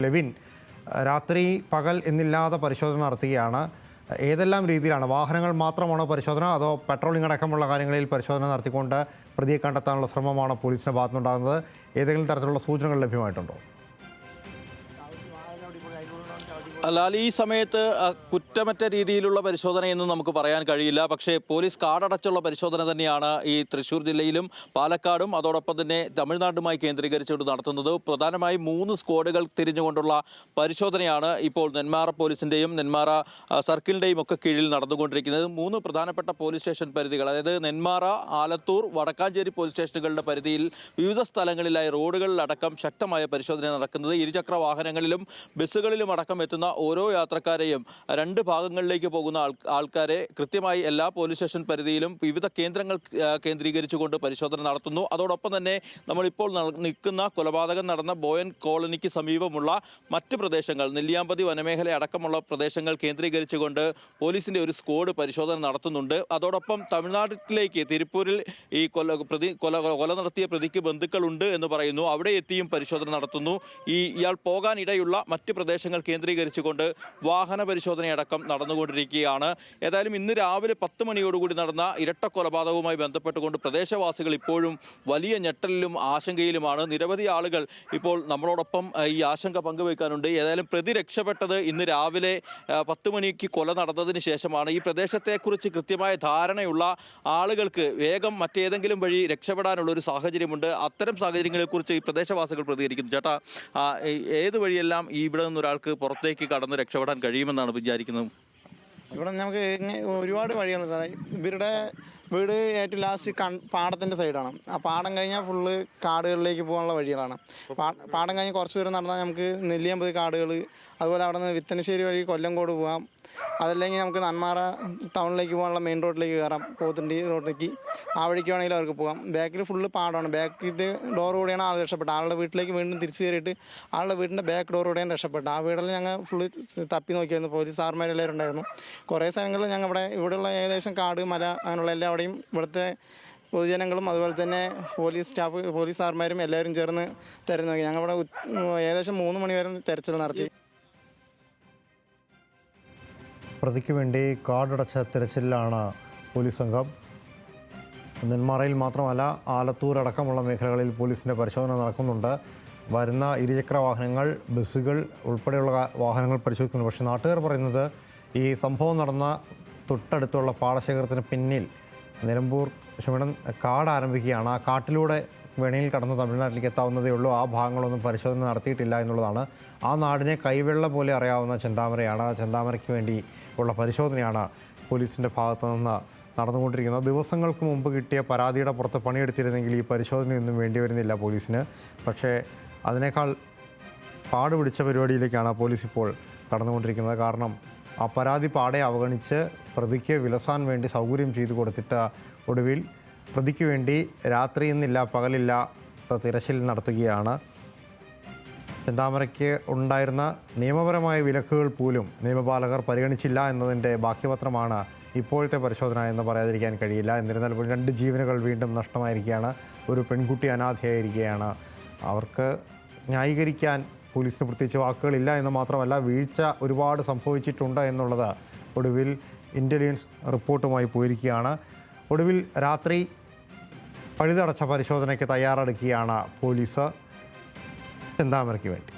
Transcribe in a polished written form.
Levin, രാത്രി പകൽ എന്നില്ലാതെ പരിശോധന നടത്തുകയാണ്. ഏതെല്ലാം രീതിയിലാണ്? വാഹനങ്ങൾ മാത്രമാണോ പരിശോധന, അതോ പെട്രോളിംഗ് അടക്കമുള്ള കാര്യങ്ങളിൽ പരിശോധന നടത്തിക്കൊണ്ട് പ്രതിയെ കണ്ടെത്താനുള്ള ശ്രമമാണോ പോലീസിൻ്റെ ഭാഗത്തുനിന്നുണ്ടാകുന്നത്? ഏതെങ്കിലും തരത്തിലുള്ള സൂചനകൾ ലഭ്യമായിട്ടുണ്ടോ? ലാൽ, ഈ സമയത്ത് കുറ്റമറ്റ രീതിയിലുള്ള പരിശോധനയെന്നും നമുക്ക് പറയാൻ കഴിയില്ല. പക്ഷേ പോലീസ് കാടടച്ചുള്ള പരിശോധന തന്നെയാണ് ഈ തൃശ്ശൂർ ജില്ലയിലും പാലക്കാടും അതോടൊപ്പം തന്നെ തമിഴ്നാടുമായി കേന്ദ്രീകരിച്ചുകൊണ്ട് നടത്തുന്നത്. പ്രധാനമായും 3 സ്ക്വാഡുകൾ തിരിഞ്ഞുകൊണ്ടുള്ള പരിശോധനയാണ് ഇപ്പോൾ നെന്മാറ പോലീസിൻ്റെയും നെന്മാറ സർക്കിളിൻ്റെയും ഒക്കെ കീഴിൽ നടന്നുകൊണ്ടിരിക്കുന്നത്. 3 പ്രധാനപ്പെട്ട പോലീസ് സ്റ്റേഷൻ പരിധികൾ, അതായത് നെന്മാറ, ആലത്തൂർ, വടക്കാഞ്ചേരി പോലീസ് സ്റ്റേഷനുകളുടെ പരിധിയിൽ വിവിധ സ്ഥലങ്ങളിലായി റോഡുകളിലടക്കം ശക്തമായ പരിശോധന നടക്കുന്നത്. ഇരുചക്ര വാഹനങ്ങളിലും ബസ്സുകളിലും അടക്കം എത്തുന്ന ഓരോ യാത്രക്കാരെയും 2 ഭാഗങ്ങളിലേക്ക് പോകുന്ന ആൾക്കാരെ കൃത്യമായി എല്ലാ പോലീസ് സ്റ്റേഷൻ പരിധിയിലും വിവിധ കേന്ദ്രങ്ങൾ കേന്ദ്രീകരിച്ചുകൊണ്ട് പരിശോധന നടത്തുന്നു. അതോടൊപ്പം തന്നെ നമ്മളിപ്പോൾ നിൽക്കുന്ന കൊലപാതകം നടന്ന ബോയൻ കോളനിക്ക് സമീപമുള്ള മറ്റ് പ്രദേശങ്ങൾ, നെല്ലിയാമ്പതി വനമേഖല അടക്കമുള്ള പ്രദേശങ്ങൾ കേന്ദ്രീകരിച്ചുകൊണ്ട് പോലീസിന്റെ ഒരു സ്ക്വാഡ് പരിശോധന നടത്തുന്നുണ്ട്. അതോടൊപ്പം തമിഴ്നാട്ടിലേക്ക് തിരുപ്പൂരിൽ ഈ കൊല നടത്തിയ പ്രതിക്ക് ബന്ധുക്കളുണ്ട് എന്ന് പറയുന്നു. അവിടെ എത്തിയും പരിശോധന നടത്തുന്നു. ഇയാൾ പോകാനിടയുള്ള മറ്റ് പ്രദേശങ്ങൾ കേന്ദ്രീകരിച്ചുകൊണ്ട് വാഹന പരിശോധനയടക്കം നടന്നുകൊണ്ടിരിക്കുകയാണ്. ഏതായാലും ഇന്ന് രാവിലെ 10 മണിയോടുകൂടി നടന്ന ഇരട്ട കൊലപാതകവുമായി ബന്ധപ്പെട്ടുകൊണ്ട് പ്രദേശവാസികൾ ഇപ്പോഴും വലിയ ഞെട്ടലിലും ആശങ്കയിലുമാണ്. നിരവധി ആളുകൾ ഇപ്പോൾ നമ്മളോടൊപ്പം ഈ ആശങ്ക പങ്കുവയ്ക്കാനുണ്ട്. ഏതായാലും പ്രതി രക്ഷപ്പെട്ടത് ഇന്ന് രാവിലെ 10 മണിക്ക് കൊല നടന്നതിന് ശേഷമാണ്. ഈ പ്രദേശത്തെക്കുറിച്ച് കൃത്യമായ ധാരണയുള്ള ആളുകൾക്ക് വേഗം മറ്റേതെങ്കിലും വഴി രക്ഷപ്പെടാനുള്ള ഒരു സാഹചര്യമുണ്ട്. അത്തരം സാഹചര്യങ്ങളെക്കുറിച്ച് ഈ പ്രദേശവാസികൾ പ്രതികരിക്കുന്നു. ചേട്ടാ, ഏത് വഴിയെല്ലാം ഇവിടെ നിന്ന് ഒരാൾക്ക് പുറത്തേക്ക് കടന്ന് രക്ഷപ്പെടാൻ കഴിയുമെന്നാണ് വിചാരിക്കുന്നത്? ഇവിടെ നമുക്ക് ഒരുപാട് വഴിയാണ് സാറേ. ഇവരുടെ വീട് ഏറ്റവും ലാസ്റ്റ് പാടത്തിൻ്റെ സൈഡാണ്. ആ പാടം കഴിഞ്ഞാൽ ഫുള്ള് കാടുകളിലേക്ക് പോകാനുള്ള വഴികളാണ്. പാടം കഴിഞ്ഞ് കുറച്ച് ദൂരം നടന്നാൽ നമുക്ക് നെല്ലിയാമ്പതി കാടുകൾ, അതുപോലെ അവിടെ നിന്ന് വിത്തനശ്ശേരി വഴി കൊല്ലംകോട് പോകാം. അതല്ലെങ്കിൽ നമുക്ക് നെന്മാറ ടൗണിലേക്ക് പോകാനുള്ള മെയിൻ റോഡിലേക്ക് കയറാം, പോത്തുണ്ടി റോഡിലേക്ക്. ആ വഴിക്ക് വേണമെങ്കിൽ അവർക്ക് പോകാം. ബാക്കിൽ ഫുള്ള് പാടമാണ്. ബാക്കിൽ ഡോർ കൂടെയാണ് ആൾ രക്ഷപ്പെട്ടത്. ആളുടെ വീട്ടിലേക്ക് വീണ്ടും തിരിച്ചു കയറിയിട്ട് ആളുടെ വീടിൻ്റെ ബാക്ക് ഡോർ കൂടെയാണ് രക്ഷപ്പെട്ടത്. ആ വീടെല്ലാം ഞങ്ങൾ ഫുള്ള് തപ്പി നോക്കിയായിരുന്നു. പോലീസ് സാർമാരെല്ലാവരും ഉണ്ടായിരുന്നു. കുറേ സ്ഥലങ്ങളിൽ ഞങ്ങൾ ഇവിടെയുള്ള ഏകദേശം കാട്, മല, അങ്ങനെയുള്ള എല്ലാവിടെയും ഇവിടുത്തെ പൊതുജനങ്ങളും അതുപോലെ തന്നെ പോലീസ് സ്റ്റാഫ്, പോലീസ് സാർമാരും എല്ലാവരും ചേർന്ന് തിരഞ്ഞു നോക്കി. ഞങ്ങളിവിടെ ഏകദേശം 3 മണി വരെ തെരച്ചിൽ നടത്തി. പ്രതിക്ക് വേണ്ടി കാടടച്ച തിരച്ചിലാണ് പോലീസ് സംഘം. നെന്മാറയിൽ മാത്രമല്ല, ആലത്തൂർ അടക്കമുള്ള മേഖലകളിൽ പോലീസിൻ്റെ പരിശോധന നടക്കുന്നുണ്ട്. വരുന്ന ഇരുചക്ര വാഹനങ്ങൾ, ബസ്സുകൾ ഉൾപ്പെടെയുള്ള വാഹനങ്ങൾ പരിശോധിക്കുന്നു. പക്ഷേ നാട്ടുകാർ പറയുന്നത് ഈ സംഭവം നടന്ന തൊട്ടടുത്തുള്ള പാടശേഖരത്തിന് പിന്നിൽ നിലമ്പൂർ കാട് ആരംഭിക്കുകയാണ്. ആ കാട്ടിലൂടെ വെണിയിൽ കടന്ന് തമിഴ്നാട്ടിലേക്ക് എത്താവുന്നതേ ഉള്ളൂ. ആ ഭാഗങ്ങളൊന്നും പരിശോധന നടത്തിയിട്ടില്ല എന്നുള്ളതാണ്. ആ നാടിനെ കൈവെള്ള പോലെ അറിയാവുന്ന ചെന്താമരയാണ്. ചെന്താമരയ്ക്ക് വേണ്ടി ഉള്ള പരിശോധനയാണ് പോലീസിൻ്റെ ഭാഗത്തു നിന്ന് നടന്നുകൊണ്ടിരിക്കുന്നത്. ദിവസങ്ങൾക്ക് മുമ്പ് കിട്ടിയ പരാതിയുടെ പുറത്ത് പണിയെടുത്തിരുന്നെങ്കിൽ ഈ പരിശോധനയൊന്നും വേണ്ടി വരുന്നില്ല പോലീസിന്. പക്ഷേ അതിനേക്കാൾ പാടുപിടിച്ച പരിപാടിയിലേക്കാണ് പോലീസ് ഇപ്പോൾ കടന്നുകൊണ്ടിരിക്കുന്നത്. കാരണം ആ പരാതി പാടെ അവഗണിച്ച് പ്രതിക്ക് വിലസാൻ വേണ്ടി സൗകര്യം ചെയ്തു കൊടുത്തിട്ട് ഒടുവിൽ പ്രതിക്ക് വേണ്ടി രാത്രിയെന്നില്ല പകലില്ലാത്ത തിരച്ചിൽ നടത്തുകയാണ്. ചെന്താമരയ്ക്ക് ഉണ്ടായിരുന്ന നിയമപരമായ വിലക്കുകൾ പോലും നിയമപാലകർ പരിഗണിച്ചില്ല എന്നതിൻ്റെ ബാക്കിപത്രമാണ് ഇപ്പോഴത്തെ പരിശോധന എന്ന് പറയാതിരിക്കാൻ കഴിയില്ല. എന്നിരുന്നാൽ 2 ജീവനുകൾ വീണ്ടും നഷ്ടമായിരിക്കുകയാണ്. ഒരു പെൺകുട്ടി അനാഥയായിരിക്കുകയാണ്. അവർക്ക് ന്യായീകരിക്കാൻ പോലീസിന് പ്രത്യേകിച്ച് വാക്കുകളില്ല എന്ന് മാത്രമല്ല, വീഴ്ച ഒരുപാട് സംഭവിച്ചിട്ടുണ്ട് എന്നുള്ളത് ഒടുവിൽ ഇൻ്റലിജൻസ് റിപ്പോർട്ടുമായി പോയിരിക്കുകയാണ്. ഒടുവിൽ രാത്രി പഴുതടച്ച പരിശോധനയ്ക്ക് തയ്യാറെടുക്കുകയാണ് പോലീസ് ചെന്താമരയ്ക്ക് വേണ്ടി.